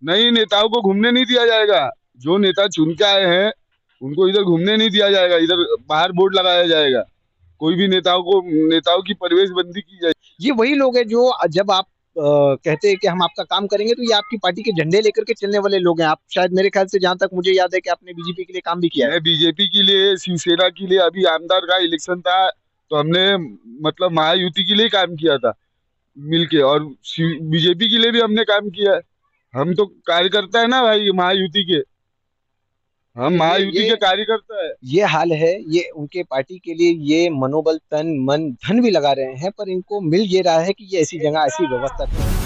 नहीं, नेताओं को घूमने नहीं दिया जाएगा। जो नेता चुन के आए हैं उनको इधर घूमने नहीं दिया जाएगा, इधर बाहर बोर्ड लगाया जाएगा। कोई भी नेताओं की प्रवेश बंदी की जाएगी। ये वही लोग हैं जो जब आप कहते हैं कि हम आपका काम करेंगे, तो ये आपकी पार्टी के झंडे लेकर के चलने वाले लोग हैं। आप शायद, मेरे ख्याल से जहां तक मुझे याद है, कि आपने बीजेपी के लिए काम भी किया है। मैं बीजेपी के लिए, शिवसेना के लिए, अभी आमदार का इलेक्शन था तो हमने मतलब महायुति के लिए काम किया था मिलके, और बीजेपी के लिए भी हमने काम किया है। हम तो कार्यकर्ता है ना भाई महायुति के, हम तो महायुति के कार्यकर्ता है। ये हाल है। ये उनके पार्टी के लिए ये मनोबल, तन मन धन भी लगा रहे हैं, पर इनको मिल ये रहा है कि ये ऐसी जगह, ऐसी व्यवस्था करें।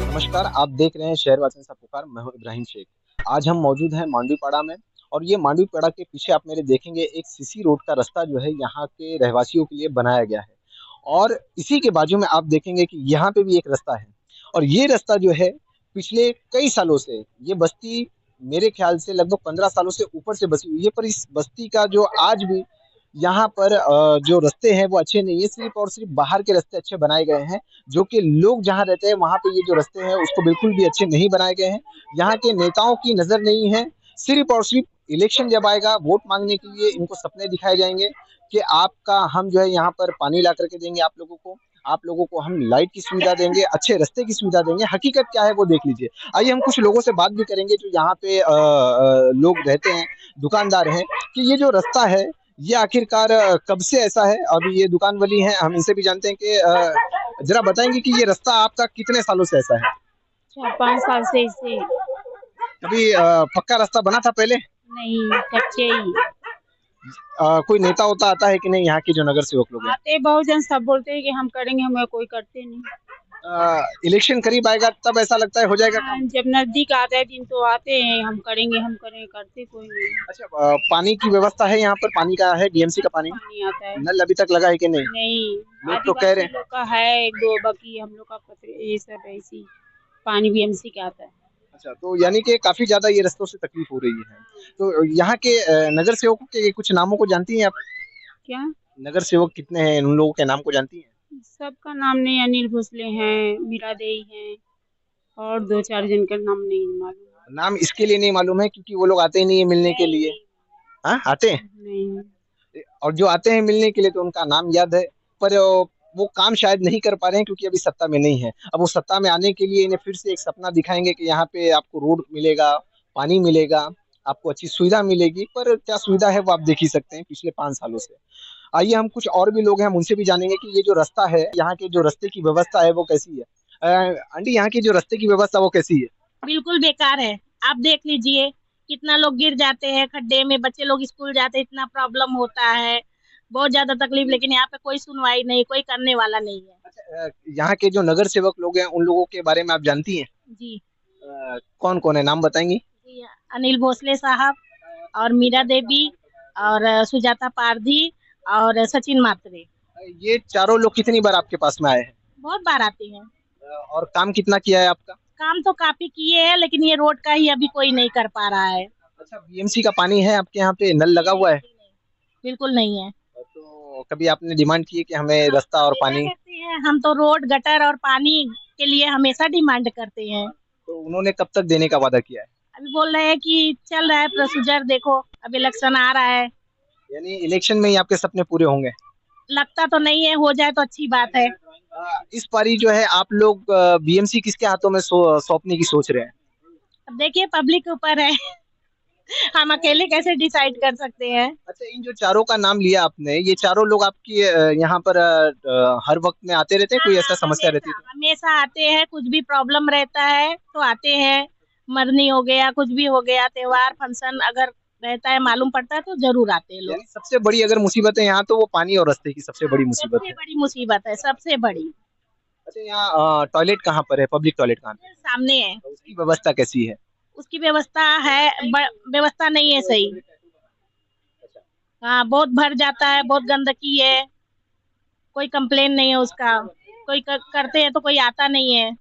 नमस्कार, आप देख रहे हैं शहरवासियों सा पुकार। मैं हूं इब्राहिम शेख। आज हम मौजूद हैं मांडवीपाड़ा में। और ये मांडवीपाड़ा के पीछे आप मेरे देखेंगे, एक सीसी रोड का रास्ता जो है यहाँ के रहवासियों के लिए बनाया गया है। और इसी के बाजू में आप देखेंगे कि यहाँ पे भी एक रास्ता है। और ये रास्ता जो है, पिछले कई सालों से ये बस्ती, मेरे ख्याल से लगभग 15 सालों से ऊपर से बसी हुई है। पर इस बस्ती का जो आज भी यहाँ पर जो रास्ते हैं वो अच्छे नहीं है। सिर्फ और सिर्फ बाहर के रास्ते अच्छे बनाए गए हैं, जो कि लोग जहाँ रहते हैं वहां पे ये जो रास्ते हैं उसको बिल्कुल भी अच्छे नहीं बनाए गए हैं। यहाँ के नेताओं की नजर नहीं है। सिर्फ और सिर्फ इलेक्शन जब आएगा, वोट मांगने के लिए इनको सपने दिखाए जाएंगे कि आपका हम जो है यहाँ पर पानी ला करके देंगे आप लोगों को हम लाइट की सुविधा देंगे, अच्छे रास्ते की सुविधा देंगे। हकीकत क्या है वो देख लीजिए। आइए हम कुछ लोगों से बात भी करेंगे जो यहाँ पे लोग रहते हैं, दुकानदार हैं, कि ये जो रास्ता है ये आखिरकार कब से ऐसा है। अभी ये दुकान वाली है, हम इनसे भी जानते हैं कि जरा बताएंगे कि ये रास्ता आपका कितने सालों से ऐसा है। 4-5 साल से इसे कभी पक्का रास्ता बना था पहले? नहीं, कच्चे ही कोई नेता होता आता है कि नहीं, यहाँ के जो नगर सेवक लोग हैं? आते। बहुत जन सब बोलते हैं कि हम करेंगे, हमें कोई करते नहीं। इलेक्शन करीब आएगा तब ऐसा लगता है हो जाएगा हाँ, काम। जब नजदीक आता है दिन तो आते हैं, हम करेंगे हम करेंगे, करते कोई नहीं। अच्छा, पानी की व्यवस्था है यहाँ पर? पानी का है, बीएमसी का पानी? पानी आता है। नल अभी तक लगा है कि नहीं? नहीं, लोग तो कह रहे आदिवासी हैं। लोग का है एक दो, बाकी हम लोग का ये सब ऐसी पानी बीएमसी का आता है। अच्छा, तो यानी कि काफी ज्यादा ये रास्तों से तकलीफ हो रही है। तो यहाँ के नगर सेवकों के कुछ नामों को जानती हैं आप? क्या? नगर सेवक कितने हैं, उन लोगों के नाम को जानती हैं? सबका नाम नहीं, अनिल भोसले हैं, मीरा देई हैं, और 2-4 जन का नाम नहीं मालूम। नाम इसके लिए नहीं मालूम है क्योंकि वो लोग आते ही नहीं है मिलने के लिए। नहीं, हाँ, आते हैं। नहीं। और जो आते हैं मिलने के लिए तो उनका नाम याद है। पर वो काम शायद नहीं कर पा रहे हैं क्योंकि अभी सत्ता में नहीं है। अब वो सत्ता में आने के लिए इन्हें फिर से एक सपना दिखाएंगे कि यहाँ पे आपको रोड मिलेगा, पानी मिलेगा, आपको अच्छी सुविधा मिलेगी। पर क्या सुविधा है वो आप देख ही सकते हैं पिछले 5 सालों से। आइए हम कुछ और भी लोग हैं, हम उनसे भी जानेंगे कि ये जो रास्ता है, यहाँ के जो रास्ते की व्यवस्था है वो कैसी है। आंटी, यहाँ की जो रास्ते की व्यवस्था वो कैसी है? बिल्कुल बेकार है। आप देख लीजिए, कितना लोग गिर जाते हैं खड्डे में, बच्चे लोग स्कूल जाते हैं, इतना प्रॉब्लम होता है, बहुत ज्यादा तकलीफ। लेकिन यहाँ पे कोई सुनवाई नहीं, कोई करने वाला नहीं है। अच्छा, यहाँ के जो नगर सेवक लोग हैं उन लोगों के बारे में आप जानती हैं? जी। कौन कौन है, नाम बताएंगी? जी, अनिल भोसले साहब, और मीरा देवी, और सुजाता पारधी, और सचिन मात्रे। ये चारों लोग कितनी बार आपके पास में आए हैं? बहुत बार आते हैं। और काम कितना किया है आपका? काम तो काफी किए हैं, लेकिन ये रोड का ही अभी कोई नहीं कर पा रहा है। अच्छा, बीएमसी का पानी है आपके यहाँ पे? नल लगा हुआ है? बिल्कुल नहीं है। तो कभी आपने डिमांड की है कि हमें रास्ता और हमेशा पानी? करते हैं हम तो, रोड गटर और पानी के लिए हमेशा डिमांड करते हैं। तो उन्होंने कब तक देने का वादा किया है? अभी बोल रहे हैं कि चल रहा है प्रोसीजर, देखो अब इलेक्शन आ रहा है। यानी इलेक्शन में ही आपके सपने पूरे होंगे? लगता तो नहीं है, हो जाए तो अच्छी बात है। इस बारी जो है आप लोग बीएमसी किसके हाथों में सौंपने की सोच रहे हैं? अब देखिए, पब्लिक के ऊपर है। हम अकेले कैसे डिसाइड कर सकते हैं। अच्छा, इन जो चारों का नाम लिया आपने, ये चारों लोग आपकी यहाँ पर हर वक्त में आते रहते हैं? कोई ऐसा समस्या रहती है तो? हमेशा आते हैं, कुछ भी प्रॉब्लम रहता है तो आते हैं। मरनी हो गया, कुछ भी हो गया, त्योहार फंक्शन अगर रहता है, मालूम पड़ता है तो जरूर आते हैं लोग। यानी सबसे बड़ी अगर मुसीबत है यहाँ तो वो पानी और रास्ते की सबसे बड़ी मुसीबत सबसे है। बड़ी मुसीबत है, सबसे बड़ी। अच्छा, यहाँ टॉयलेट कहाँ पर है, पब्लिक टॉयलेट कहाँ पे सामने है। है? उसकी व्यवस्था कैसी है? उसकी व्यवस्था है, व्यवस्था नहीं है सही। हाँ, बहुत भर जाता है, बहुत गंदगी है। कोई कंप्लेन नहीं है उसका, कोई करते हैं तो कोई आता नहीं है।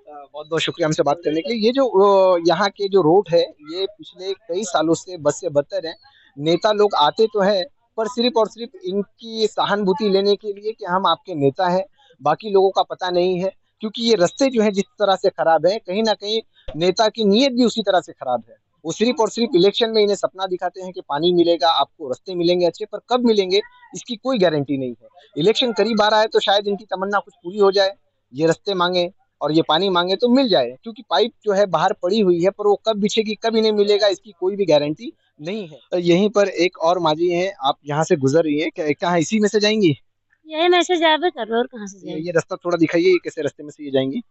बहुत बहुत शुक्रिया हमसे बात करने के लिए। ये जो यहाँ के जो रोड है, ये पिछले कई सालों से बद से बदतर है। नेता लोग आते तो है पर सिर्फ और सिर्फ इनकी सहानुभूति लेने के लिए कि हम आपके नेता हैं, बाकी लोगों का पता नहीं है। क्योंकि ये रास्ते जो है जिस तरह से खराब है, कहीं ना कहीं नेता की नीयत भी उसी तरह से खराब है। वो सिर्फ और सिर्फ इलेक्शन में इन्हें सपना दिखाते हैं कि पानी मिलेगा, आपको रास्ते मिलेंगे अच्छे, पर कब मिलेंगे इसकी कोई गारंटी नहीं है। इलेक्शन करीब आ रहा है तो शायद इनकी तमन्ना कुछ पूरी हो जाए, ये रास्ते मांगे और ये पानी मांगे तो मिल जाए, क्योंकि पाइप जो है बाहर पड़ी हुई है, पर वो कब बिछेगी कब इन्हें मिलेगा इसकी कोई भी गारंटी नहीं है। तो यहीं पर एक और माजी हैं, आप यहाँ से गुजर रही हैं, कहाँ इसी में से जाएंगी? यही मैसेज आवे कर रहे और कहाँ से ये जाएंगे। ये रास्ता थोड़ा दिखाइए, ये कैसे रास्ते में से ये जाएंगी?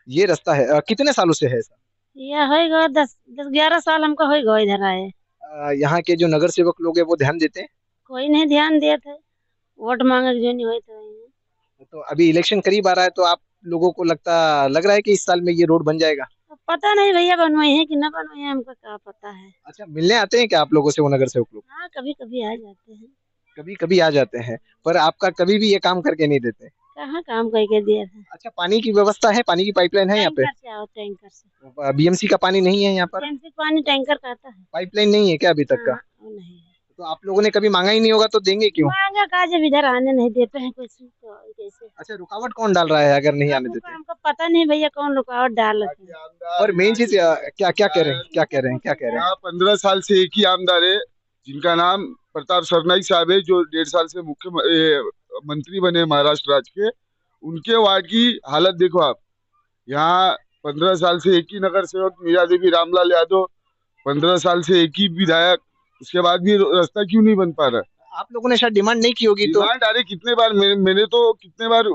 ये रास्ता है, कितने सालों से है ऐसा? यह होएगा 10-11 साल हमको होएगा इधर आए। यहाँ के जो नगर सेवक लोग हैं वो ध्यान देते हैं? कोई नहीं ध्यान दिया था, वोट मांगे जो नहीं हुए थे। तो अभी इलेक्शन करीब आ रहा है तो आप लोगों को लग रहा है कि इस साल में ये रोड बन जाएगा? अब पता नहीं भैया बनवाए हैं कि ना बनवाए हैं, हमको क्या पता है। अच्छा, मिलने आते हैं क्या आप लोगों से वो नगर सेवक लोग? हाँ कभी कभी आ जाते हैं। कभी कभी आ जाते हैं, पर आपका कभी भी ये काम करके नहीं देते? कहाँ काम करके दिया था। अच्छा, पानी की व्यवस्था है, पानी की पाइपलाइन है यहाँ पे? टैंकर से आओ, टैंकर से। बीएमसी का पानी नहीं है यहाँ पर? टैंकर पानी टैंकर का आता है। पाइपलाइन नहीं है क्या अभी तक का? हाँ, वो नहीं है। तो आप लोगों ने कभी मांगा ही नहीं होगा तो देंगे क्यों? मांगा का जब इधर आने नहीं देते हैं कोई तो कैसे। अच्छा, रुकावट कौन डाल रहा है अगर नहीं आने देते? हमको पता नहीं भैया कौन रुकावट डाल रहे हैं। और मेन चीज क्या क्या कह रहे हैं, क्या कह रहे हैं, क्या कह रहे हैं? यहाँ 15 साल से एक ही आमदार है, जिनका नाम प्रताप सरनाईक साहब है, जो 1.5 साल से मंत्री बने महाराष्ट्र राज्य के। उनके वार्ड की हालत देखो आप। यहाँ 15 साल से एक ही नगर सेवक मीरा देवी रामलाल यादव, 15 साल से एक ही विधायक, उसके बाद भी रास्ता क्यों नहीं बन पा रहा? आप लोगों ने शायद डिमांड नहीं की होगी तो? डिमांड अरे कितने बार मैंने तो कितने बार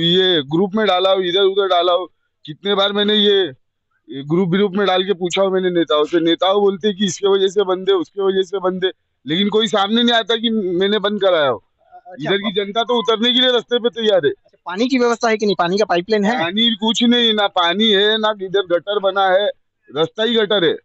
ये ग्रुप में डाला हो, इधर उधर डाला हो, कितने बार मैंने ये ग्रुप में डाल के पूछा हो मैंने नेताओं से। नेताओं बोलते कि इसके वजह से बंद है, उसके वजह से बंद है, लेकिन कोई सामने नहीं आता कि मैंने बंद कराया हो। अच्छा, इधर की जनता तो उतरने के लिए रास्ते पे तैयार है। अच्छा, पानी की व्यवस्था है कि नहीं? पानी का पाइपलाइन है? पानी कुछ नहीं, ना पानी है ना इधर गटर बना है, रास्ता ही गटर है।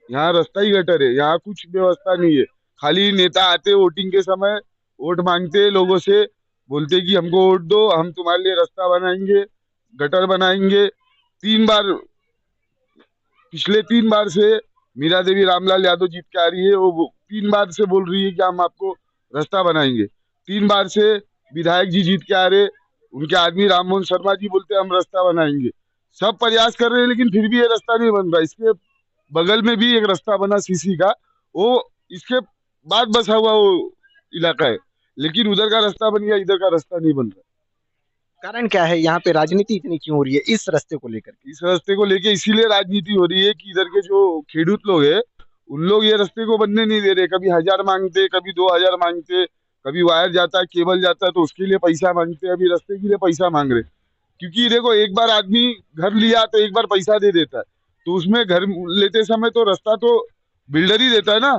यहाँ रास्ता ही गटर है, यहाँ कुछ व्यवस्था नहीं है। खाली नेता आते वोटिंग के समय, वोट मांगते लोगों से, बोलते कि हमको वोट दो, हम तुम्हारे लिए रास्ता बनाएंगे, गटर बनाएंगे। 3 बार, पिछले 3 बार से मीरा देवी रामलाल यादव जीत के आ रही है, वो 3 बार से बोल रही है कि हम आपको रास्ता बनाएंगे। 3 बार से विधायक जी जीत के आ रहे, उनके आदमी राममोहन शर्मा जी बोलते हम रास्ता बनाएंगे। सब प्रयास कर रहे हैं लेकिन फिर भी ये रास्ता नहीं बन रहा। इसके बगल में भी एक रास्ता बना सीसी का, वो इसके बाद बसा हुआ वो इलाका है, लेकिन उधर का रास्ता बन गया, इधर का रास्ता नहीं बन रहा। कारण क्या है यहाँ पे, राजनीति इतनी क्यों हो रही है इस रास्ते को लेकर? इस रास्ते को लेके इसीलिए राजनीति हो रही है कि इधर के जो खेडूत लोग है, उन लोग ये रास्ते को बनने नहीं दे रहे। कभी 1000 मांगते, कभी 2000 मांगते, कभी वायर जाता है, केबल जाता है तो उसके लिए पैसा मांगते, अभी रास्ते के लिए पैसा मांग रहे। क्योंकि देखो, एक बार आदमी घर लिया तो एक बार पैसा दे देता है, तो उसमें घर लेते समय तो रास्ता तो बिल्डर ही देता है ना।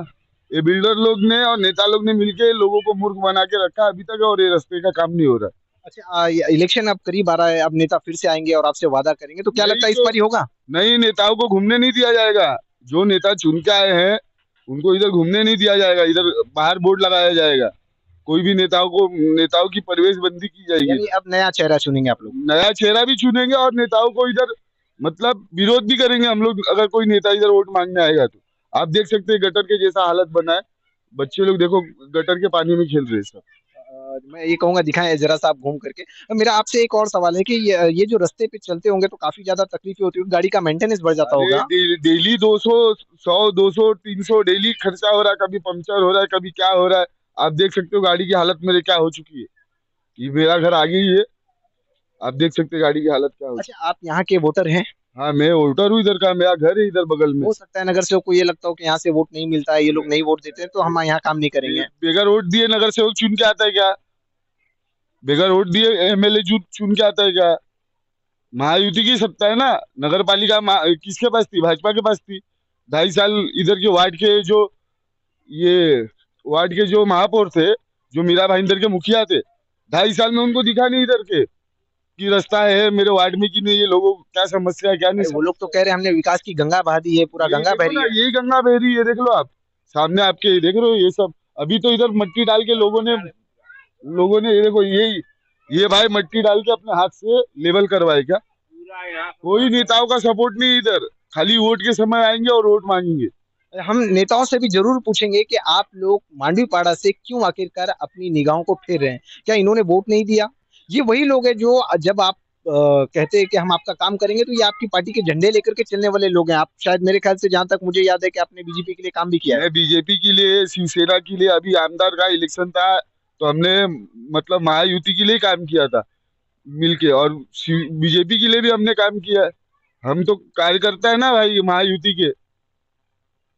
ये बिल्डर लोग ने और नेता लोग ने मिलके लोगों को मूर्ख बना के रखा अभी तक, और ये रास्ते का काम नहीं हो रहा। अच्छा, इलेक्शन अब करीब आ रहा है, अब नेता फिर से आएंगे और आपसे वादा करेंगे, तो क्या नहीं लगता है इस तो- बार ही होगा? नहीं, नेताओं को घूमने नहीं दिया जाएगा। जो नेता चुन के आए हैं उनको इधर घूमने नहीं दिया जाएगा, इधर बाहर बोर्ड लगाया जाएगा। कोई भी नेताओं की प्रवेश बंदी की जाएगी। यानी अब नया चेहरा चुनेंगे आप लोग? नया चेहरा भी चुनेंगे और नेताओं को इधर मतलब विरोध भी करेंगे हम लोग, अगर कोई नेता इधर वोट मांगने आएगा तो। आप देख सकते हैं गटर के जैसा हालत बना है, बच्चे लोग देखो गटर के पानी में खेल रहे हैं सब। मैं ये कहूंगा दिखाएं जरा सा आप घूम करके। मेरा आपसे एक और सवाल है कि ये जो रास्ते पे चलते होंगे तो काफी ज्यादा तकलीफें होती होगी, गाड़ी का मेंटेनेंस बढ़ जाता होगा? डेली 200, 100, 200, 300 डेली खर्चा हो रहा है। कभी पंचर हो रहा है, कभी क्या हो रहा है। आप देख सकते हो गाड़ी की हालत मेरे क्या हो चुकी है। ये मेरा घर आगे ही है, आप देख सकते हैं गाड़ी की हालत क्या हो। अच्छा, आप यहाँ के वोटर हैं? हाँ, मैं वोटर हूँ इधर का, मेरा घर है इधर बगल में। हो सकता है नगर सेवक को ये लगता हो कि यहाँ से वोट नहीं मिलता है, ये लोग नहीं वोट देते हैं तो हम यहाँ काम नहीं करेंगे। बगैर वोट दिए नगर सेवक चुन के आता है क्या? बगैर वोट दिए एमएलए चुन के आता है क्या? महायुति की सत्ता है ना। नगर पालिका किसके पास थी? भाजपा के पास थी। 2.5 साल इधर के वार्ड के जो महापौर थे, जो मीरा भाईंदर के मुखिया थे, 2.5 साल में उनको दिखा नहीं इधर के कि रास्ता है मेरे वार्ड में कि नहीं, ये लोगों को क्या समस्या है क्या नहीं। वो लोग तो कह रहे हैं हमने विकास की गंगा बहा दी है, पूरा गंगा बह रही है। यही गंगा बह रही है, देख लो आप सामने, आपके देख रहे हो ये सब। अभी तो इधर मट्टी डाल के लोगों ने ये देखो, ये भाई मट्टी डाल के अपने हाथ से लेवल करवाए क्या? कोई नेताओं का सपोर्ट नहीं इधर, खाली वोट के समय आएंगे और वोट मांगेंगे। हम नेताओं से भी जरूर पूछेंगे कि आप लोग मांडवीपाड़ा से क्यों आखिरकार अपनी निगाहों को फेर रहे हैं। क्या इन्होंने वोट नहीं दिया? ये वही लोग हैं जो जब आप कहते हैं कि हम आपका काम करेंगे, तो ये आपकी पार्टी के झंडे लेकर के चलने वाले लोग हैं। आप शायद, मेरे ख्याल से जहां तक मुझे याद है, कि आपने बीजेपी के लिए काम भी किया है। मैं बीजेपी के लिए, शिवसेना के लिए, अभी आमदार का इलेक्शन था तो हमने मतलब महायुति के लिए काम किया था मिलके, और बीजेपी के लिए भी हमने काम किया है। हम तो कार्यकर्ता है ना भाई महायुति के,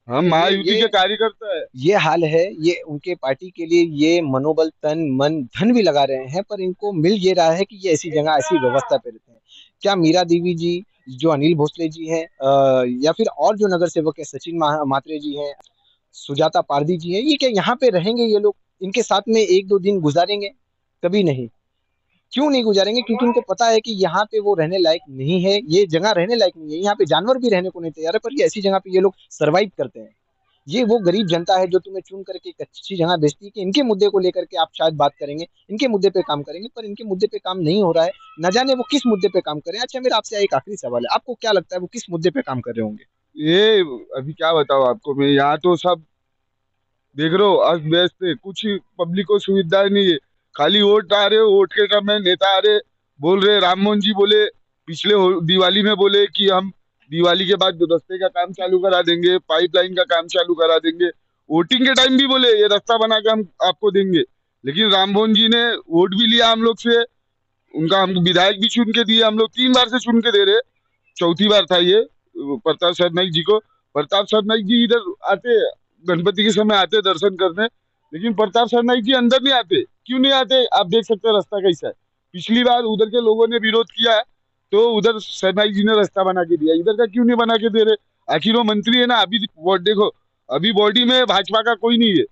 हम ये महायुति ये के कार्यकर्ता है। ये हाल है। ये उनके पार्टी के लिए ये मनोबल, तन मन धन भी लगा रहे हैं, पर इनको मिल ये रहा है कि ये ऐसी जगह, ऐसी व्यवस्था पे रहते हैं। क्या मीरा देवी जी, जो अनिल भोसले जी हैं, या फिर और जो नगर सेवक है, सचिन मात्रे जी हैं, सुजाता पारदी जी हैं, ये क्या यहाँ पे रहेंगे? ये लोग इनके साथ में एक दो दिन गुजारेंगे? कभी नहीं। क्यों नहीं गुजारेंगे? क्योंकि उनको पता है कि यहाँ पे वो रहने लायक नहीं है, ये जगह रहने लायक नहीं है, यहाँ पे जानवर भी रहने को नहीं तैयार है, पर ये ऐसी जगह पे ये लोग सरवाइव करते हैं। ये वो गरीब जनता है जो तुम्हें चुन करके एक अच्छी जगह भेजती है कि इनके मुद्दे को लेकर के आप शायद बात करेंगे, इनके मुद्दे पे काम करेंगे, पर इनके मुद्दे पे काम नहीं हो रहा है। न जाने वो किस मुद्दे पे काम करें। अच्छा, मेरा आपसे एक आखिरी सवाल है, आपको क्या लगता है वो किस मुद्दे पे काम कर रहे होंगे? ये अभी क्या बताऊँ आपको मैं, यहाँ तो सब देख रहे हो अस्त व्यस्त है, कुछ पब्लिक को सुविधाएं नहीं है। खाली वोट आ रहे, वोट के टाइम में नेता आ रहे, बोल रहे। राम मोहन जी बोले पिछले दिवाली में, बोले कि हम दिवाली के बाद रास्ते का काम चालू करा देंगे, पाइपलाइन का काम चालू करा देंगे। वोटिंग के टाइम भी बोले ये रास्ता बना के हम आपको देंगे। लेकिन राम मोहन जी ने वोट भी लिया हम लोग से, उनका हम विधायक भी चुन के दिए, हम लोग 3 बार से चुन के दे रहे। चौथी बार था ये प्रताप सरनाईक जी को। प्रताप सरनाईक जी इधर आते, गणपति के समय आते दर्शन करने, लेकिन प्रताप सरनाईक जी अंदर नहीं आते। क्यों नहीं आते? आप देख सकते हैं रास्ता कैसा है। पिछली बार उधर के लोगों ने विरोध किया तो उधर सरनाईक जी ने रास्ता बना के दिया, इधर का क्यों नहीं बना के दे रहे? आखिर वो मंत्री है ना। अभी देखो, अभी बॉडी में भाजपा का कोई नहीं है,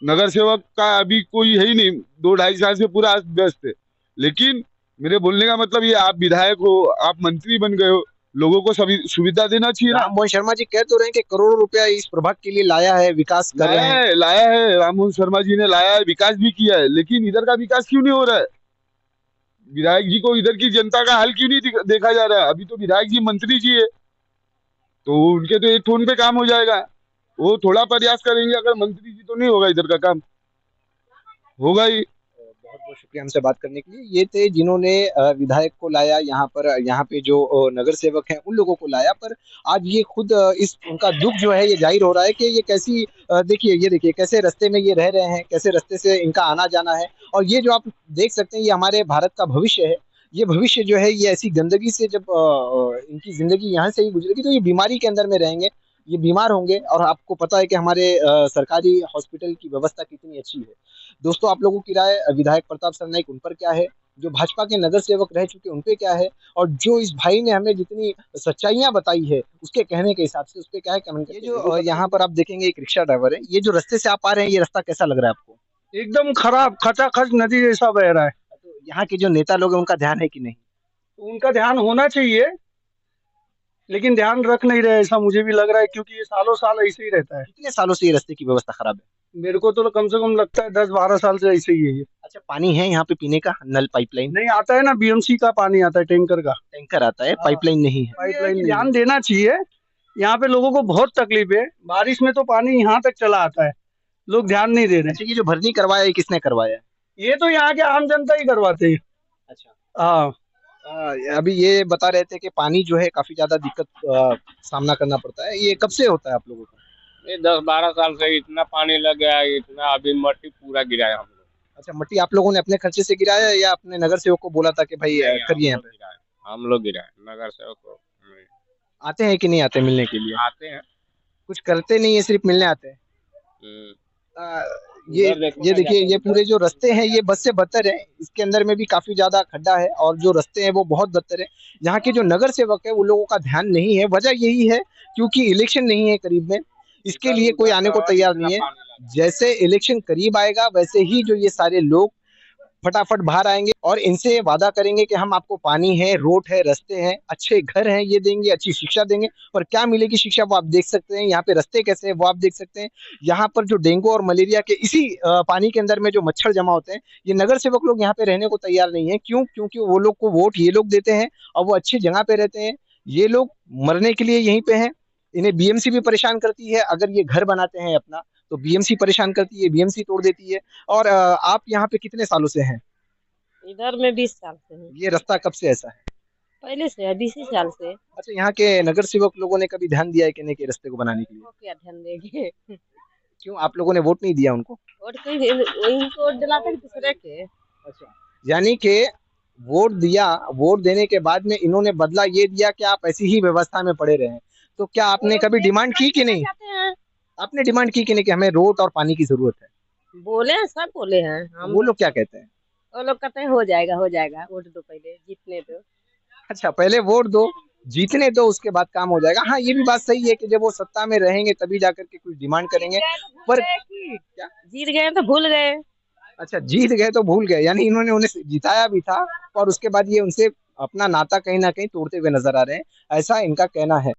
नगर सेवक का अभी कोई है ही नहीं। 2-2.5 साल से पूरा व्यस्त है। लेकिन मेरे बोलने का मतलब ये, आप विधायक हो, आप मंत्री बन गए हो, लोगों को सभी सुविधा देना चाहिए ना। राममोहन शर्मा जी कह तो रहे हैं कि करोड़ों रुपया इस प्रभाग के लिए लाया है, विकास कर रहे हैं। लाया है राममोहन शर्मा जी ने लाया है, विकास भी किया है। लेकिन इधर का विकास क्यों नहीं हो रहा है? विधायक जी को इधर की जनता का हाल क्यों नहीं देखा जा रहा है? अभी तो विधायक जी मंत्री जी है, तो उनके तो एक फोन पे काम हो जाएगा। वो थोड़ा प्रयास करेंगे, अगर मंत्री जी तो नहीं होगा इधर का काम, होगा ही। बहुत बहुत शुक्रिया हमसे बात करने के लिए। ये थे जिन्होंने विधायक को लाया यहाँ पर, यहाँ पे जो नगर सेवक हैं उन लोगों को लाया, पर आज ये खुद इस उनका दुख जो है ये जाहिर हो रहा है कि ये कैसी, देखिए, ये देखिए कैसे रास्ते में ये रह रहे हैं, कैसे रास्ते से इनका आना जाना है। और ये जो आप देख सकते हैं, ये हमारे भारत का भविष्य है। ये भविष्य जो है, ये ऐसी गंदगी से जब इनकी जिंदगी यहाँ से ही गुजरेगी, तो ये बीमारी के अंदर में रहेंगे, ये बीमार होंगे। और आपको पता है कि हमारे सरकारी हॉस्पिटल की व्यवस्था कितनी अच्छी है। दोस्तों, आप लोगों की राय विधायक प्रताप सरनाईक उन पर क्या है, जो भाजपा के नगर सेवक रह चुके उन पे क्या है, और जो इस भाई ने हमें जितनी सच्चाइयां बताई है उसके कहने के हिसाब से, उस पे क्या है, कमेंट। ये जो यहाँ पर आप देखेंगे एक रिक्शा ड्राइवर है, ये जो रास्ते से आप आ रहे हैं, ये रास्ता कैसा लग रहा है आपको? एकदम खराब, खचाखच नदी जैसा बह रहा है। तो यहाँ के जो नेता लोग हैं उनका ध्यान है कि नहीं? तो उनका ध्यान होना चाहिए, लेकिन ध्यान रख नहीं रहे, ऐसा मुझे भी लग रहा है, क्योंकि ये सालों साल ऐसे ही रहता है। कितने सालों से ये रास्ते की व्यवस्था खराब है? मेरे को तो कम से कम लगता है 10-12 साल से ऐसे ही है ये। अच्छा, पानी है यहाँ पे पीने का? नल, पाइपलाइन? नहीं आता है ना, बीएमसी का पानी आता है, टैंकर का। टैंकर आता है, पाइपलाइन नहीं है। पाइपलाइन ध्यान देना चाहिए। यहाँ पे लोगों को बहुत तकलीफ है, बारिश में तो पानी यहाँ तक चला आता है, लोग ध्यान नहीं दे रहे। अच्छा, ये जो भरनी करवाया है, किसने करवाया है? ये तो यहाँ के आम जनता ही करवाते हैं। अच्छा। हाँ, अभी ये बता रहे थे कि पानी जो है काफी ज्यादा दिक्कत सामना करना पड़ता है। ये कब से होता है आप लोगों को? ये 10-12 साल से इतना पानी लग गया है, इतना अभी मट्टी पूरा गिराया हम लोग। अच्छा, मट्टी आप लोगों ने अपने खर्चे से गिराया है या अपने नगर सेवक को बोला था कि भाई करिए यहाँ पे? हम लोग गिराए, नगर सेवक को नहीं। आते हैं कि नहीं आते मिलने के लिए? आते हैं। कुछ करते नहीं है, सिर्फ मिलने आते हैं। आ, ये उधर देखो ये ना, देखिए, जाके ये पूरे जो रास्ते हैं ये बद से बदतर है। इसके अंदर में भी काफी ज्यादा खड्डा है और जो रास्ते हैं वो बहुत बदतर है। यहाँ के जो नगर सेवक है वो लोगों का ध्यान नहीं है। वजह यही है क्योंकि इलेक्शन नहीं है करीब में, इसके लिए कोई आने को तैयार नहीं है। जैसे इलेक्शन करीब आएगा वैसे ही जो ये सारे लोग फटाफट बाहर आएंगे और इनसे वादा करेंगे कि हम आपको पानी है, रोड है, रास्ते हैं, अच्छे घर हैं, ये देंगे, अच्छी शिक्षा देंगे। पर क्या मिलेगी शिक्षा वो आप देख सकते हैं। यहाँ पे रास्ते कैसे हैं वो आप देख सकते हैं। यहाँ पर जो डेंगू और मलेरिया के इसी पानी के अंदर में जो मच्छर जमा होते हैं, ये नगर सेवक लोग यहाँ पे रहने को तैयार नहीं है। क्यों? क्योंकि वो लोग को वोट ये लोग देते हैं और वो अच्छी जगह पे रहते हैं। ये लोग मरने के लिए यहीं पे हैं। इन्हें बीएमसी भी परेशान करती है। अगर ये घर बनाते हैं अपना तो बीएमसी परेशान करती है, बीएमसी तोड़ देती है। और आप यहाँ पे कितने सालों से हैं? इधर में 20 साल से है। ये रास्ता कब से ऐसा है? पहले से है, 20 ही साल से। अच्छा, यहाँ के नगर सेवक लोगों ने कभी ध्यान दिया है कि नहीं कि रास्ते को बनाने के लिए? वो क्या ध्यान देंगे। क्यों, आप लोगों ने वोट नहीं दिया उनको? वोट कोई वही को वोट दिलाते हैं दूसरे के। अच्छा, यानी कि वोट दिया, वोट देने के बाद में इन्होंने बदला ये दिया कि आप ऐसी ही व्यवस्था में पड़े रहे। तो क्या आपने कभी डिमांड की कि नहीं? चाहते हैं। आपने डिमांड की कि नहीं कि हमें रोड और पानी की जरूरत है? बोले हैं, सब बोले हैं हम। वो लोग क्या कहते हैं? वो लोग कहते हैं हो जाएगा, वोट दो पहले, जीतने दो। अच्छा, पहले वोट दो, जीतने दो, उसके बाद काम हो जाएगा। हाँ, ये भी बात सही है कि जब वो सत्ता में रहेंगे तभी जाकर के कुछ डिमांड करेंगे। पर क्या? जीत गए तो भूल गए। अच्छा, जीत गए तो भूल गए, यानी इन्होंने उन्हें जिताया भी था और उसके बाद ये उनसे अपना नाता कहीं ना कहीं तोड़ते हुए नजर आ रहे हैं, ऐसा इनका कहना है।